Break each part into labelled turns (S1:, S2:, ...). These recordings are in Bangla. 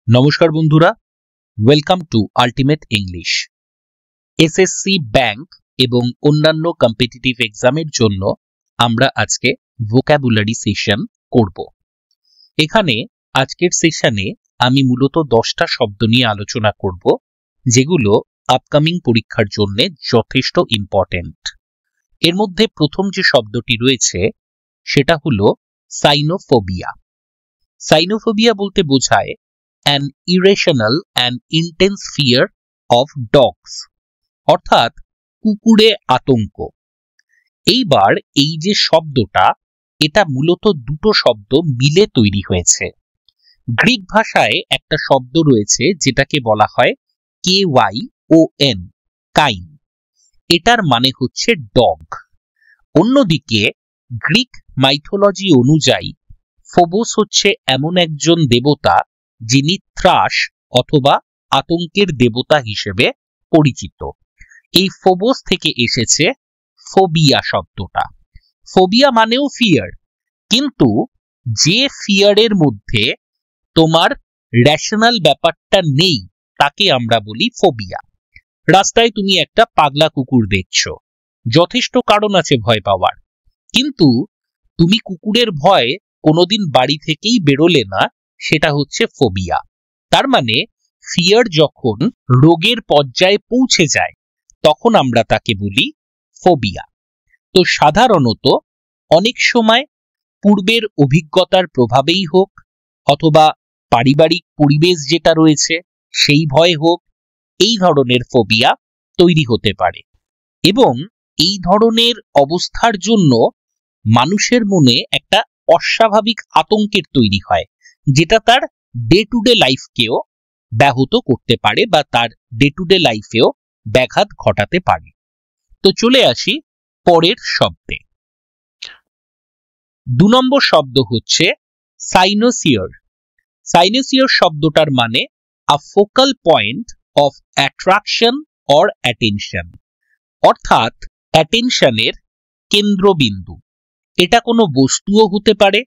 S1: নমস্কার বন্ধুরা, welcome to ultimate English. SSC, bank এবং অন্যান্য কম্পিটিটিভ এক্সামের জন্য আমরা আজকে ভোকাবুলারি সেশন করব। এখানে আজকের সেশনে আমি মূলত 10টা শব্দ নিয়ে আলোচনা করব, যেগুলো আপকামিং পরীক্ষার জন্য যথেষ্ট ইম্পর্টেন্ট। এর মধ্যে প্রথম যে শব্দটি রয়েছে সেটা হলো সাইনোফোবিয়া। সাইনোফোবিয়া বলতে বোঝায় an irrational and intense fear of dogs, অর্থাৎ কুকুরে আতঙ্ক। এইবার এই যে শব্দটা, এটা মূলত দুটো শব্দ মিলে তৈরি হয়েছে। গ্রিক ভাষায় একটা শব্দ রয়েছে যেটাকে বলা হয় KYON, কাইন। এটার মানে হচ্ছে ডগ। অন্যদিকে গ্রিক মাইথোলজি অনুযায়ী ফোবোস হচ্ছে এমন একজন দেবতা যিনি ত্রাস অথবা আতঙ্কের দেবতা হিসেবে পরিচিত। এই ফোবোস থেকে এসেছে ফোবিয়া শব্দটা। ফোবিয়া মানেও ফিয়ার, কিন্তু যে ফিয়ারের মধ্যে তোমার রেশনাল ব্যাপারটা নেই তাকে আমরা বলি ফোবিয়া। রাস্তায় তুমি একটা পাগলা কুকুর দেখছো, যথেষ্ট কারণ আছে ভয় পাওয়ার, কিন্তু তুমি কুকুরের ভয় কোনোদিন বাড়ি থেকেই বেরোলে না, সেটা হচ্ছে ফোবিয়া। তার মানে ফিয়ার যখন রোগের পর্যায়ে পৌঁছে যায় তখন আমরা তাকে বলি ফোবিয়া। তো সাধারণত অনেক সময় পূর্বের অভিজ্ঞতার প্রভাবেই হোক অথবা পারিবারিক পরিবেশ যেটা রয়েছে সেই ভয় হোক, এই ধরনের ফোবিয়া তৈরি হতে পারে। এবং এই ধরনের অবস্থার জন্য মানুষের মনে একটা অস্বাভাবিক আতঙ্কের তৈরি হয়, যেটা তার ডে টু ডে লাইফকেও ব্যাহত করতে পারে বা তার ডে টু ডে লাইফেও ব্যাঘাত ঘটাতে পারে। তো চলে আসি পরের শব্দে। 2 নম্বর শব্দ হচ্ছে সাইনোসিয়ার। সাইনোসিয়ার শব্দটার মানে a focal point of attraction or attention, অর্থাৎ অ্যাটেনশনের কেন্দ্রবিন্দু। এটা কোনো বস্তুও হতে পারে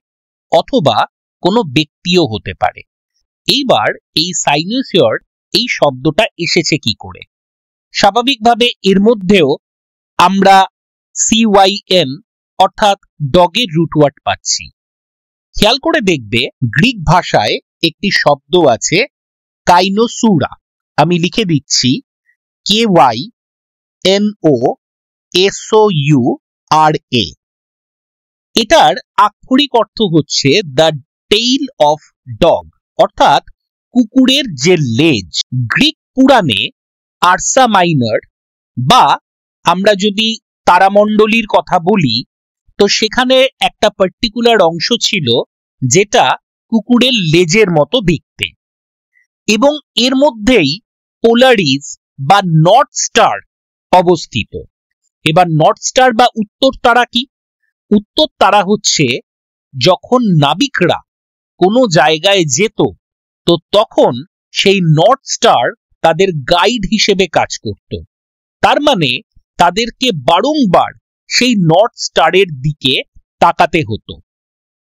S1: অথবা কোনো ব্যক্তিও হতে পারে। এইবার এই সাইনোসিয়ার এই শব্দটা এসেছে কি করে? স্বাভাবিকভাবে এর মধ্যেও আমরা CYN অর্থাৎ ডগের রুটওয়ার্ড পাচ্ছি। খেয়াল করে দেখবে গ্রিক ভাষায় একটি শব্দ আছে কাইনোসুরা। আমি লিখে দিচ্ছি KYNOSOURA। এটার আক্ষরিক অর্থ হচ্ছে দ্য টেইল অফ ডগ, অর্থাৎ কুকুরের যে লেজ। গ্রিক পুরাণে আরসা মাইনর বা আমরা যদি তারামণ্ডলীর কথা বলি, তো সেখানে একটা পার্টিকুলার অংশ ছিল যেটা কুকুরের লেজের মতো দেখতে, এবং এর মধ্যেই পোলারিস বা নর্থ স্টার অবস্থিত। এবার নর্থ স্টার বা উত্তর তারা কি? উত্তর তারা হচ্ছে যখন নাবিকরা কোনো জায়গায় যেত, তো তখন সেই নর্থ স্টার তাদের গাইড হিসেবে কাজ করত। তার মানে তাদেরকে বারংবার সেই নর্থ স্টারের দিকে তাকাতে হতো।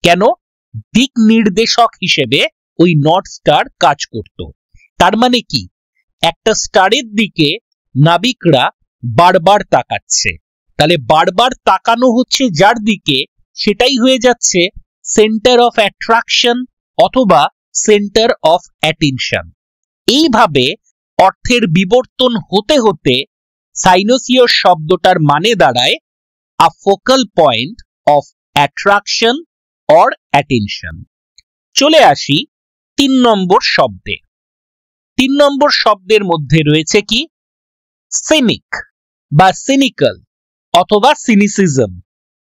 S1: কেন? দিক নির্দেশক হিসেবে ওই নর্থ স্টার কাজ করত। তার মানে কি, একটা স্টারের দিকে নাবিকরা বারবার তাকাচ্ছে, তাহলে বারবার তাকানো হচ্ছে যার দিকে, সেটাই হয়ে যাচ্ছে সেন্টার অফ অ্যাট্রাকশন অথবা সেন্টার অফ অ্যাটেনশন। এইভাবে অর্থের বিবর্তন হতে হতে সাইনোসিয়ার শব্দটার মানে দাঁড়ায় a focal point of attraction or attention. চলে আসি 3 নম্বর শব্দে। 3 নম্বর শব্দের মধ্যে রয়েছে কি? সিনিক বা সিনিক্যাল অথবা সিনিসিজম।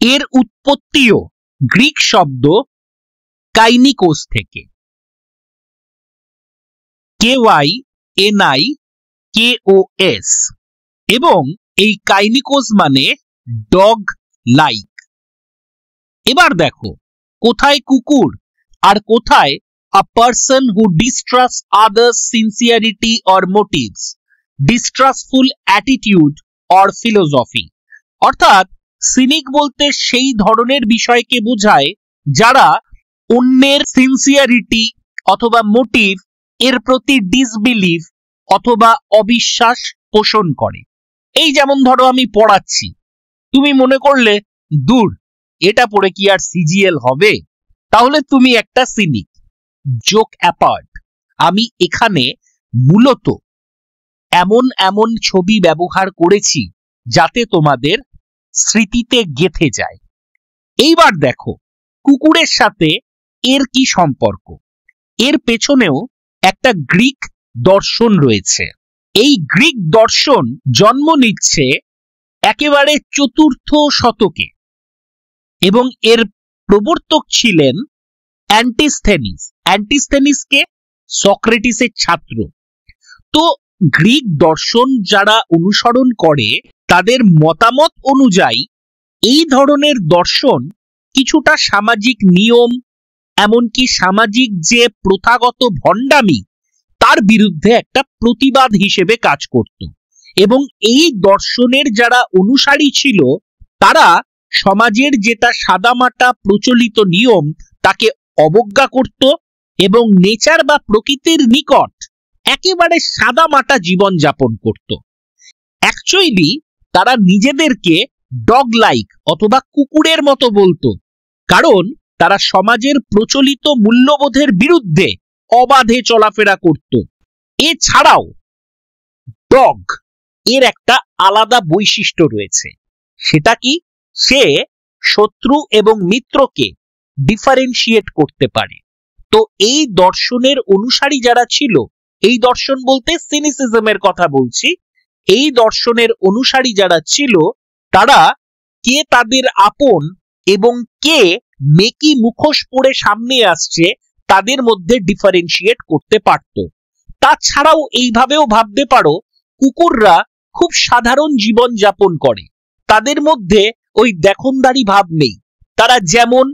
S1: এর উৎপত্তিও গ্রিক শব্দ কাইনিকোস থেকে, KYNIKOS, এবং এই কাইনিকোস মানে ডগ লাইক। এবার দেখো কোথায় কুকুর আর কোথায় a person who distrust others sincerity or motives, distrustful attitude or philosophy. অর্থাৎ সিনিক বলতে সেই ধরনের বিষয়কে বোঝায় যারা অন্যের সিনসিয়ারিটি অথবা মোটিভ এর প্রতি ডিসবিলিভ অথবা অবিশ্বাস পোষণ করে। এই যেমন ধরো আমি পড়াচ্ছি, তুমি মনে করলে দূর এটা পড়ে কি আর সিজিএল হবে, তাহলে তুমি একটা সিনিক। জোক অ্যাপার্ট, আমি এখানে মূলত এমন এমন ছবি ব্যবহার করেছি যাতে তোমাদের স্মৃতিতে গেঁথে যায়। এইবার দেখো কুকুরের সাথে এর কি সম্পর্ক। এর পেছনেও একটা গ্রিক দর্শন রয়েছে। এই গ্রিক দর্শন জন্ম নিচ্ছে একেবারে ৪র্থ শতকে এবং এর প্রবর্তক ছিলেন অ্যান্টিস্থেনিস। অ্যান্টিস্থেনিসকে সক্রেটিসের ছাত্র। তো গ্রিক দর্শন যারা অনুসরণ করে তাদের মতামত অনুযায়ী এই ধরনের দর্শন কিছুটা সামাজিক নিয়ম, এমনকি সামাজিক যে প্রথাগত ভণ্ডামি, তার বিরুদ্ধে একটা প্রতিবাদ হিসেবে কাজ করত। এবং এই দর্শনের যারা অনুসারী ছিল তারা সমাজের যেটা সাদামাটা প্রচলিত নিয়ম তাকে অবজ্ঞা করত এবং নেচার বা প্রকৃতির নিকট একেবারে সাদামাটা জীবন যাপন করত। অ্যাকচুয়ালি তারা নিজেদেরকে ডগ লাইক অথবা কুকুরের মতো বলতো, কারণ তারা সমাজের প্রচলিত মূল্যবোধের বিরুদ্ধে অবাধে চলাফেরা করত। এছাড়াও ডগ এর একটা আলাদা বৈশিষ্ট্য রয়েছে, সেটা কি সে শত্রু এবং মিত্রকে ডিফারেন্সিয়েট করতে পারে। তো এই দর্শনের অনুসারী যারা ছিল, এই দর্শন বলতে সিনিসিজমের কথা বলছি, এই দর্শনের অনুসারী যারা ছিল তারা কে তাদের আপন এবং কে মেকি মুখোশ পরে সামনে আসছে তাদের মধ্যে ডিফারেন্সিয়েট করতে পারত। তাছাড়াও এইভাবেও ভাবতে পারো কুকুররা খুব সাধারণ জীবন যাপন করে, তাদের মধ্যে ওই দেখনদারি ভাব নেই, তারা যেমন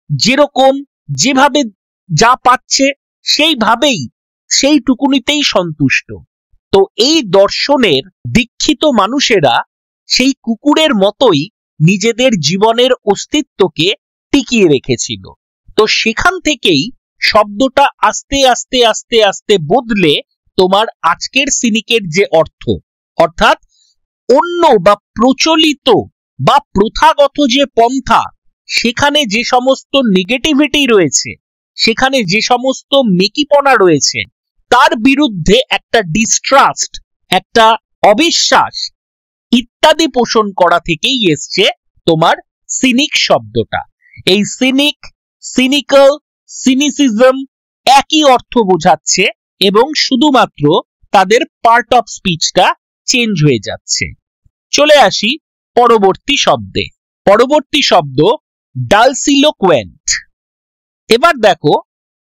S1: যেরকম যেভাবে যা পাচ্ছে সেইভাবেই সেইটুকুনিতেই সন্তুষ্ট। তো এই দর্শনের দীক্ষিত মানুষেরা সেই কুকুরের মতোই নিজেদের জীবনের অস্তিত্বকে টিকিয়ে রেখেছিল। তো সেখান থেকেই শব্দটা আস্তে আস্তে আস্তে আস্তে বদলে তোমার আজকের সিনিকের যে অর্থ, অর্থাৎ অন্য বা প্রচলিত বা প্রথাগত যে পন্থা, সেখানে যে সমস্ত নেগেটিভিটি রয়েছে, সেখানে যে সমস্ত মেকিপনা রয়েছে, তার বিরুদ্ধে একটা ডিস্ট্রাস্ট, একটা অবিশ্বাস ইত্যাদি পোষণ করা থেকেই এসছে তোমার সিনিক শব্দটা। এই সিনিক, সিনিক্যাল, সিনিসিজম একই অর্থ বোঝাচ্ছে এবং শুধুমাত্র তাদের পার্ট অফ স্পিচটা চেঞ্জ হয়ে যাচ্ছে। চলে আসি পরবর্তী শব্দে। পরবর্তী শব্দ ডালসিলোকুয়েন্ট। এবার দেখো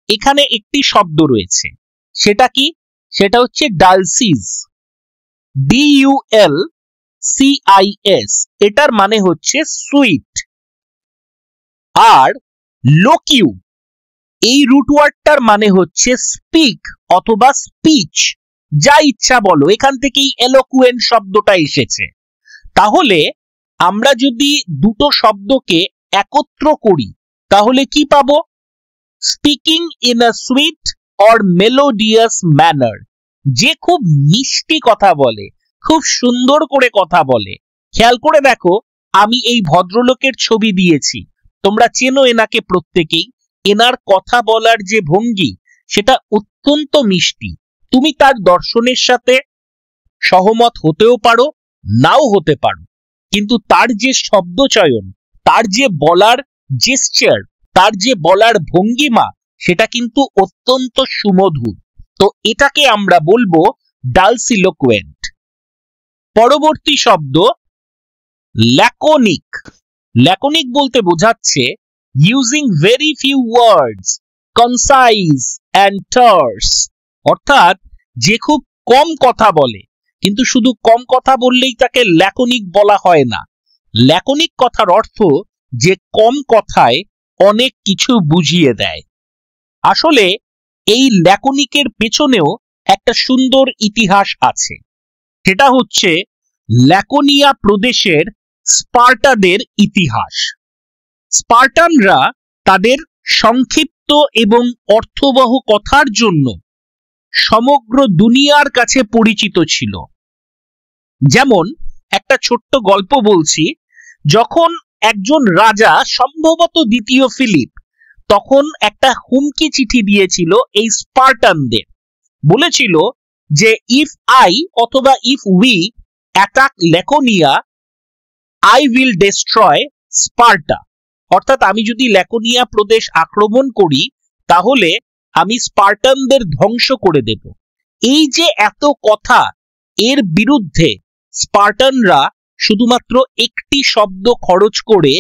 S1: এখানে একটি শব্দ রয়েছে, সেটা কি? সেটা হচ্ছে ডালসিস, DULCIS। এটার মানে হচ্ছে সুইট। আর লোকিউ, এই রুট ওয়ার্ডটার মানে হচ্ছে স্পিক অথবা স্পিচ, যা ইচ্ছা বলো, এখান থেকেই এলোকুয়েন্ট শব্দটা এসেছে। তাহলে আমরা যদি দুটো শব্দকে একত্র করি তাহলে কি পাবো? Speaking in a sweet or melodious manner, যে খুব মিষ্টি কথা বলে, খুব সুন্দর করে কথা বলে। খেয়াল করে দেখো, আমি এই ভদ্রলোকের ছবি দিয়েছি, তোমরা চেনো এনাকে প্রত্যেকেই। এনার কথা বলার যে ভঙ্গি, সেটা অত্যন্ত মিষ্টি। তুমি তার দর্শনের সাথে সহমত হতেও পারো, নাও হতে পারো, কিন্তু তার যে শব্দ চয়ন, তার যে বলার জেস্চার, তার যে বলার ভঙ্গিমা, সেটা কিন্তু অত্যন্ত সুমধুর। তো এটাকে আমরা বলবো ডালসিলোকুয়েন্ট। পরবর্তী শব্দ ল্যাকোনিক। ল্যাকোনিক বলতে বোঝাচ্ছে using very few words, concise and terse, অর্থাৎ যে খুব কম কথা বলে, কিন্তু শুধু কম কথা বললেই তাকে ল্যাকোনিক বলা হয় না। ল্যাকোনিক কথার অর্থ যে কম কথায় অনেক কিছু বুঝিয়ে দেয়। আসলে এই ল্যাকোনিকের পেছনেও একটা সুন্দর ইতিহাস আছে। সেটা হচ্ছে ল্যাকোনিয়া প্রদেশের স্পার্টাদের ইতিহাস। স্পার্টানরা তাদের সংক্ষিপ্ত এবং অর্থবহ কথার জন্য সমগ্র দুনিয়ার কাছে পরিচিত ছিল। যেমন একটা ছোট্ট গল্প বলছি, যখন একজন রাজা, সম্ভবত দ্বিতীয় ফিলিপ, তখন একটা হুমকি চিঠি দিয়েছিল এই স্পার্টানদের। বলেছিল যে ইফ আই অথবা if we attack Laconia, I will destroy Sparta. অর্থাৎ আমি যদি ল্যাকোনিয়া প্রদেশ আক্রমণ করি তাহলে আমি স্পার্টানদের ধ্বংস করে দেব। এই যে এত কথা, এর বিরুদ্ধে স্পার্টানরা শুধুমাত্র একটি শব্দ খরচ করে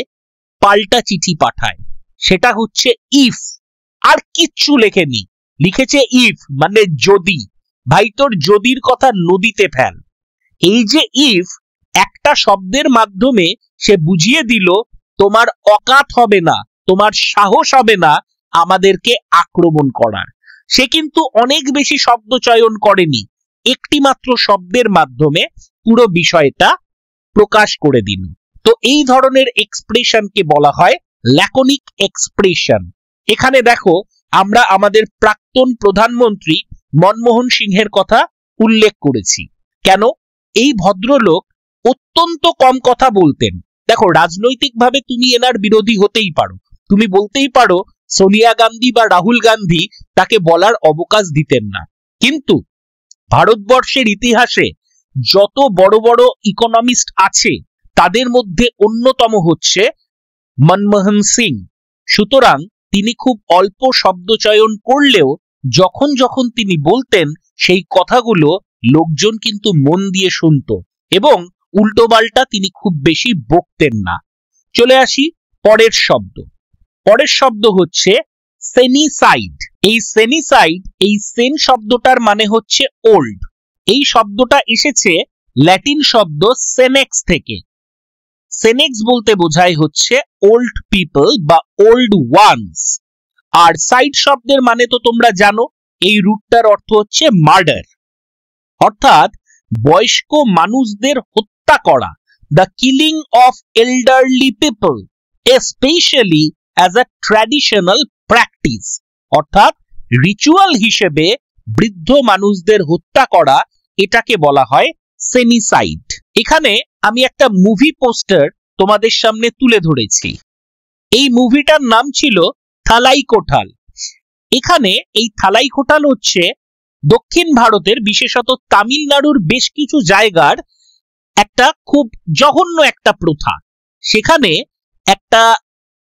S1: পাল্টা চিঠি পাঠায়, সেটা হচ্ছে ইফ। আর কিচ্ছু লেখেনি, লিখেছে ইফ মানে যদি। ভাই তোর যদির কথা নদীতে ফেল। এই যে ইফ, একটা শব্দের মাধ্যমে সে বুঝিয়ে দিল তোমার অকাত হবে না, তোমার সাহস হবে না আমাদেরকে আক্রমণ করার। সে কিন্তু অনেক বেশি শব্দ চয়ন করেনি, একটি মাত্র শব্দের মাধ্যমে পুরো বিষয়টা প্রকাশ করে দিল। তো এই ধরনের এক্সপ্রেশনকে বলা হয় ল্যাকোনিক এক্সপ্রেশন। এখানে দেখো আমরা আমাদের প্রাক্তন প্রধানমন্ত্রী মনমোহন সিংহের কথা উল্লেখ করেছি। কেন? এই ভদ্রলোক অত্যন্ত কম কথা বলতেন। দেখো, রাজনৈতিকভাবে তুমি এনার বিরোধী হতেই পারো, তুমি বলতেই পারো সোনিয়া গান্ধী বা রাহুল গান্ধী তাকে বলার অবকাশ দিতেন না, কিন্তু ভারতবর্ষের ইতিহাসে যত বড় বড় ইকোনমিস্ট আছে তাদের মধ্যে অন্যতম হচ্ছে মনমোহন সিং। সুতরাং তিনি খুব অল্প শব্দ চয়ন করলেও যখন যখন তিনি বলতেন সেই কথাগুলো লোকজন কিন্তু মন দিয়ে শুনত এবং উল্টোপাল্টা তিনি খুব বেশি বকতেন না। চলে আসি পরের শব্দ। পরের শব্দ হচ্ছে সেনিসাইড। এই সেনিসাইড, এই সেন শব্দটার মানে হচ্ছে ওল্ড। এই শব্দটা এসেছে ল্যাটিন শব্দ সেনেক্স থেকে। সেনেক্স বলতে বোঝায় হচ্ছে ওল্ড পিপল বা ওল্ড ওয়ান্স। আর সাইড শব্দের মানে তো তোমরা জানো, এই রুটটার অর্থ হচ্ছে মার্ডার, অর্থাৎ বয়স্ক মানুষদের হত্যা করা, the killing of elderly people especially as a traditional practice. অর্থাৎ রিচুয়াল হিসেবে বৃদ্ধ মানুষদের হত্যা করা, এটাকে বলা হয় সেনিসাইড। এখানে আমি একটা মুভি পোস্টার তোমাদের সামনে তুলে ধরেছি। এই মুভিটার নাম ছিল থালাই কোঠাল। এখানে এই থালাই কোঠাল হচ্ছে দক্ষিণ ভারতের, বিশেষত তামিলনাড়ুর বেশ কিছু জায়গার একটা খুব জঘন্য একটা প্রথা। সেখানে একটা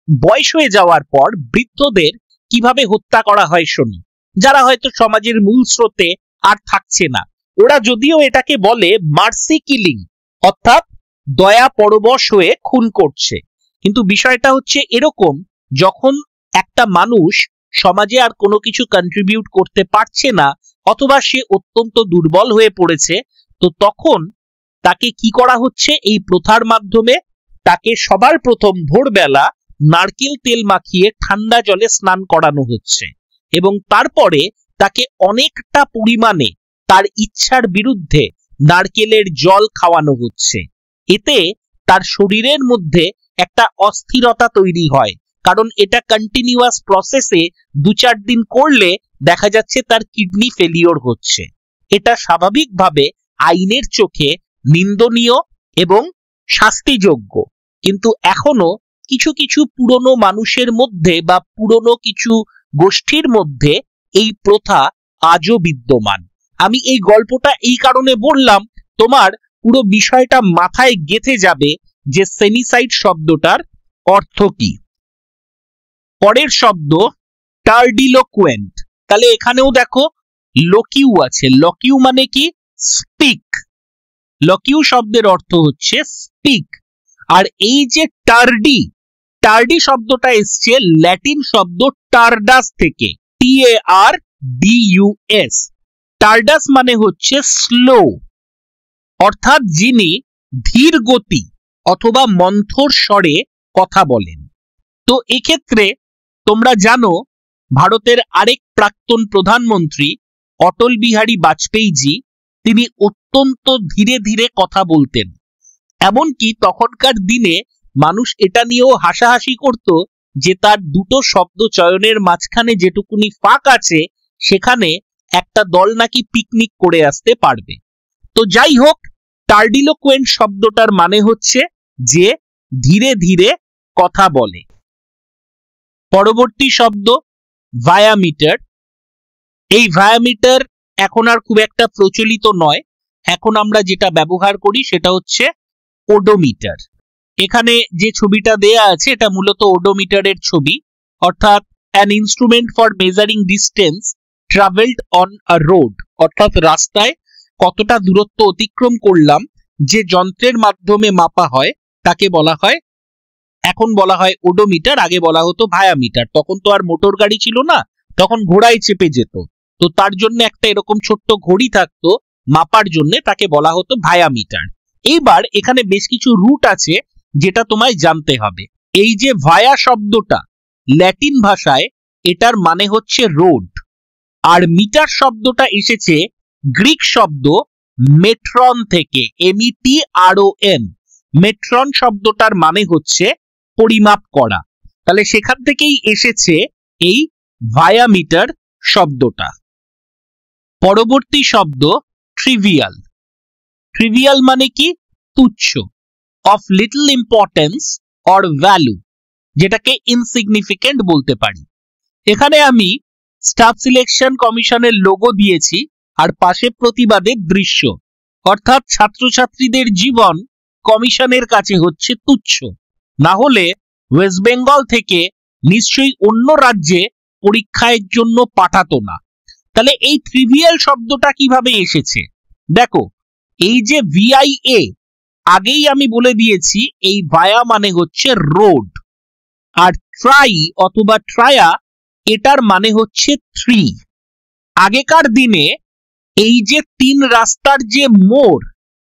S1: বয়স হয়ে যাওয়ার পর বৃদ্ধদের কিভাবে হত্যা করা হয় শুনি। যারা হয়তো সমাজের মূল স্রোতে আর থাকছে না, ওরা যদিও এটাকে বলে মার্সি কিলিং, অর্থাৎ দয়া পরবশ হয়ে খুন করছে, কিন্তু বিষয়টা হচ্ছে এরকম, যখন একটা মানুষ সমাজে আর কোনো কিছু কন্ট্রিবিউট করতে পারছে না অথবা সে অত্যন্ত দুর্বল হয়ে পড়েছে, তো তখন তাকে কি করা হচ্ছে? এই প্রথার মাধ্যমে তাকে সবার প্রথম ভোরবেলা নারকেল তেল মাখিয়ে ঠান্ডা জলে স্নান করানো হচ্ছে এবং তারপরে তাকে অনেকটা পরিমাণে তার ইচ্ছার বিরুদ্ধে নারকেলের জল খাওয়ানো হচ্ছে। এতে তার শরীরের মধ্যে একটা অস্থিরতা তৈরি হয়, কারণ এটা কন্টিনিউয়াস প্রসেসে 2-4 দিন করলে দেখা যাচ্ছে তার কিডনি ফেলিওর হচ্ছে। এটা স্বাভাবিকভাবে আইনের চোখে নিন্দনীয় এবং শাস্তিযোগ্য, কিন্তু এখনো কিছু কিছু পুরনো মানুষের মধ্যে বা পুরনো কিছু গোষ্ঠীর মধ্যে এই প্রথা আজও বিদ্যমান। আমি এই গল্পটা এই কারণে বললাম, তোমার পুরো বিষয়টা মাথায় গেঁথে যাবে যে সেনিসাইড শব্দটার অর্থ কি। পরের শব্দ টার্ডিলোকুয়েন্ট। তাহলে এখানেও দেখো লকিউ আছে। লকিউ মানে কি? স্পিক। লকিউ শব্দের অর্থ হচ্ছে স্পিক। আর এই যে টার্ডি, টার্ডি শব্দটা এসছে ল্যাটিন শব্দ টার্ডাস থেকে, TARDUS। টার্ডাস মানে হচ্ছে স্লো, অর্থাৎ যিনি ধীর গতি অথবা মন্থর স্বরে কথা বলেন। তো এক্ষেত্রে তোমরা জানো ভারতের আরেক প্রাক্তন প্রধানমন্ত্রী অটল বিহারী বাজপেয়ীজি, তিনি অত্যন্ত ধীরে ধীরে কথা বলতেন। এমনকি তখনকার দিনে মানুষ এটা নিয়েও হাসাহাসি করত যে তার দুটো শব্দ চয়নের মাঝখানে যেটুকুনি ফাঁক আছে সেখানে একটা দল নাকি পিকনিক করে আসতে পারবে। তো যাই হোক, টার্ডিলোকুয়েন্ট শব্দটার মানে হচ্ছে যে ধীরে ধীরে কথা বলে। পরবর্তী শব্দ ভায়ামিটার। এই ভায়ামিটার এখন আর খুব একটা প্রচলিত নয়। এখন আমরা যেটা ব্যবহার করি সেটা হচ্ছে ওডোমিটার। এখানে যে ছবিটা দেয়া আছে এটা মূলত ওডোমিটারের ছবি, অর্থাৎ an instrument for measuring distance traveled on a road, অর্থাৎ রাস্তায় কতটা দূরত্ব অতিক্রম করলাম যে যন্ত্রের মাধ্যমে মাপা হয় তাকে বলা হয়, এখন বলা হয় ওডোমিটার, আগে বলা হতো ভায়ামিটার। তখন তো আর মোটর গাড়ি ছিল না, তখন ঘোড়ায় চেপে যেত, তো তার জন্য একটা এরকম ছোট্ট ঘড়ি থাকতো মাপার জন্য, তাকে বলা হতো ভায়ামিটার। এইবার এখানে বেশ কিছু রুট আছে যেটা তোমায় জানতে হবে। এই যে ভায়া শব্দটা ল্যাটিন ভাষায় এটার মানে হচ্ছে রোড, আর মিটার শব্দটা এসেছে গ্রিক শব্দ মেট্রন থেকে, METRON। মেট্রন শব্দটার মানে হচ্ছে পরিমাপ করা, তাহলে সেখান থেকেই এসেছে এই ভায়ামিটার শব্দটা। পরবর্তী শব্দ ট্রিভিয়াল। ট্রিভিয়াল মানে কি? তুচ্ছ, of little importance or value, যেটাকে ইনসিগনিফিকেন্ট বলতে পারি। এখানে আমি স্টাফ সিলেকশন কমিশনের লোগো দিয়েছি আর পাশে প্রতিবাদের দৃশ্য, অর্থাৎ ছাত্রছাত্রীদের জীবন কমিশনের কাছে হচ্ছে তুচ্ছ, না হলে ওয়েস্ট বেঙ্গল থেকে নিশ্চয়ই অন্য রাজ্যে পরীক্ষার জন্য পাঠাতো না। তাহলে এই ট্রিভিয়াল শব্দটা কিভাবে এসেছে দেখো, এই যে VIA, আগেই আমি বলে দিয়েছি এই ভায়া মানে হচ্ছে রোড, আর ট্রাই অথবা ট্রায়া এটার মানে হচ্ছে থ্রি। আগেকার দিনে এই যে তিন রাস্তার যে মোড়,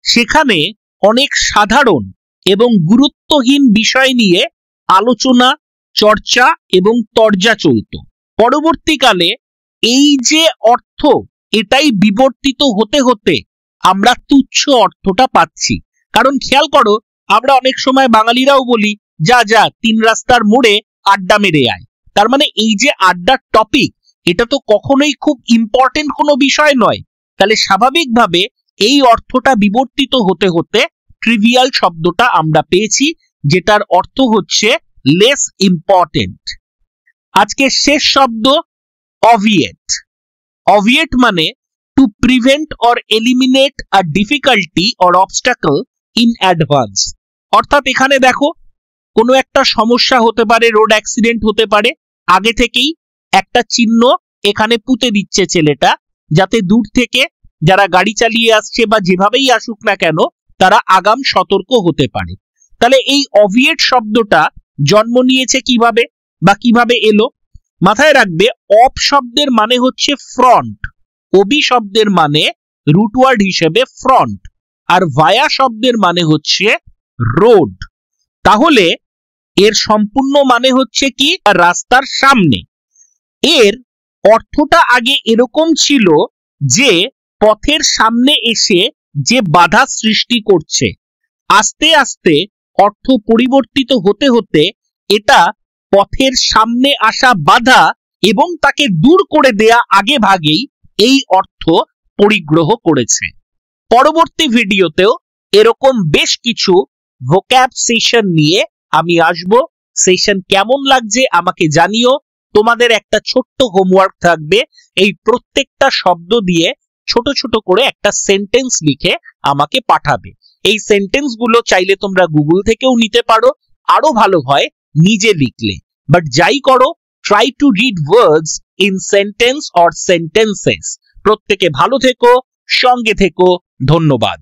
S1: সেখানে অনেক সাধারণ এবং গুরুত্বহীন বিষয় নিয়ে আলোচনা, চর্চা এবং তরজা চলত। পরবর্তীকালে এই যে অর্থ, এটাই বিবর্তিত হতে হতে আমরা তুচ্ছ অর্থটা পাচ্ছি। কারণ খেয়াল করো, আমরা অনেক সময় বাঙালিরাও বলি যা যা তিন রাস্তার মোড়ে আড্ডা মেরে আয়। তার মানে এই যে আড্ডার টপিক, এটা তো কখনোই খুব ইম্পর্টেন্ট কোনো বিষয় নয়। তাহলে স্বাভাবিকভাবে এই অর্থটা বিবর্তিত হতে হতে ট্রিভিয়াল শব্দটা আমরা পেয়েছি, যেটার অর্থ হচ্ছে লেস ইম্পর্টেন্ট। আজকে শেষ শব্দ অভিয়েট। অভিয়েট মানে to prevent or eliminate a difficulty or obstacle in advance, অর্থাৎ এখানে দেখো কোনো একটা সমস্যা হতে পারে, রোড অ্যাক্সিডেন্ট হতে পারে, আগে থেকেই একটা চিহ্ন এখানে পুঁতে দিচ্ছে ছেলেটা, যাতে দূর থেকে যারা গাড়ি চালিয়ে আসছে বা যেভাবেই আসুক না কেন তারা আগাম সতর্ক হতে পারে। তাহলে এই অভিয়েট শব্দটা জন্ম নিয়েছে কিভাবে বা কিভাবে এলো? মাথায় রাখবে, অফ শব্দের মানে হচ্ছে ফ্রন্ট, ওবি শব্দের মানে রুটওয়ার্ড হিসেবে ফ্রন্ট, আর ভায়া শব্দের মানে হচ্ছে রোড। তাহলে এর সম্পূর্ণ মানে হচ্ছে কি? রাস্তার সামনে। এর অর্থটা আগে এরকম ছিল যে পথের সামনে এসে যে বাধা সৃষ্টি করছে। আস্তে আস্তে অর্থ পরিবর্তিত হতে হতে এটা পথের সামনে আসা বাধা এবং তাকে দূর করে দেয়া আগে ভাগেই এই অর্থ পরিগ্রহ করেছে। পরবর্তী ভিডিওতেও এরকম বেশ কিছু ভোক্যাব সেশন নিয়ে আমি আসব। সেশন কেমন লাগছে আমাকে জানিও। তোমাদের একটা ছোট্ট হোমওয়ার্ক থাকবে, এই প্রত্যেকটা শব্দ দিয়ে ছোট ছোট করে একটা সেন্টেন্স লিখে আমাকে পাঠাবে। এই সেন্টেন্স গুলো চাইলে তোমরা গুগল থেকেও নিতে পারো, আরো ভালো হয় নিজে লিখলে। বাট যাই করো, try to read words in sentence or sentences. প্রত্যেকে ভালো থেকো, সঙ্গে থেকো। ধন্যবাদ।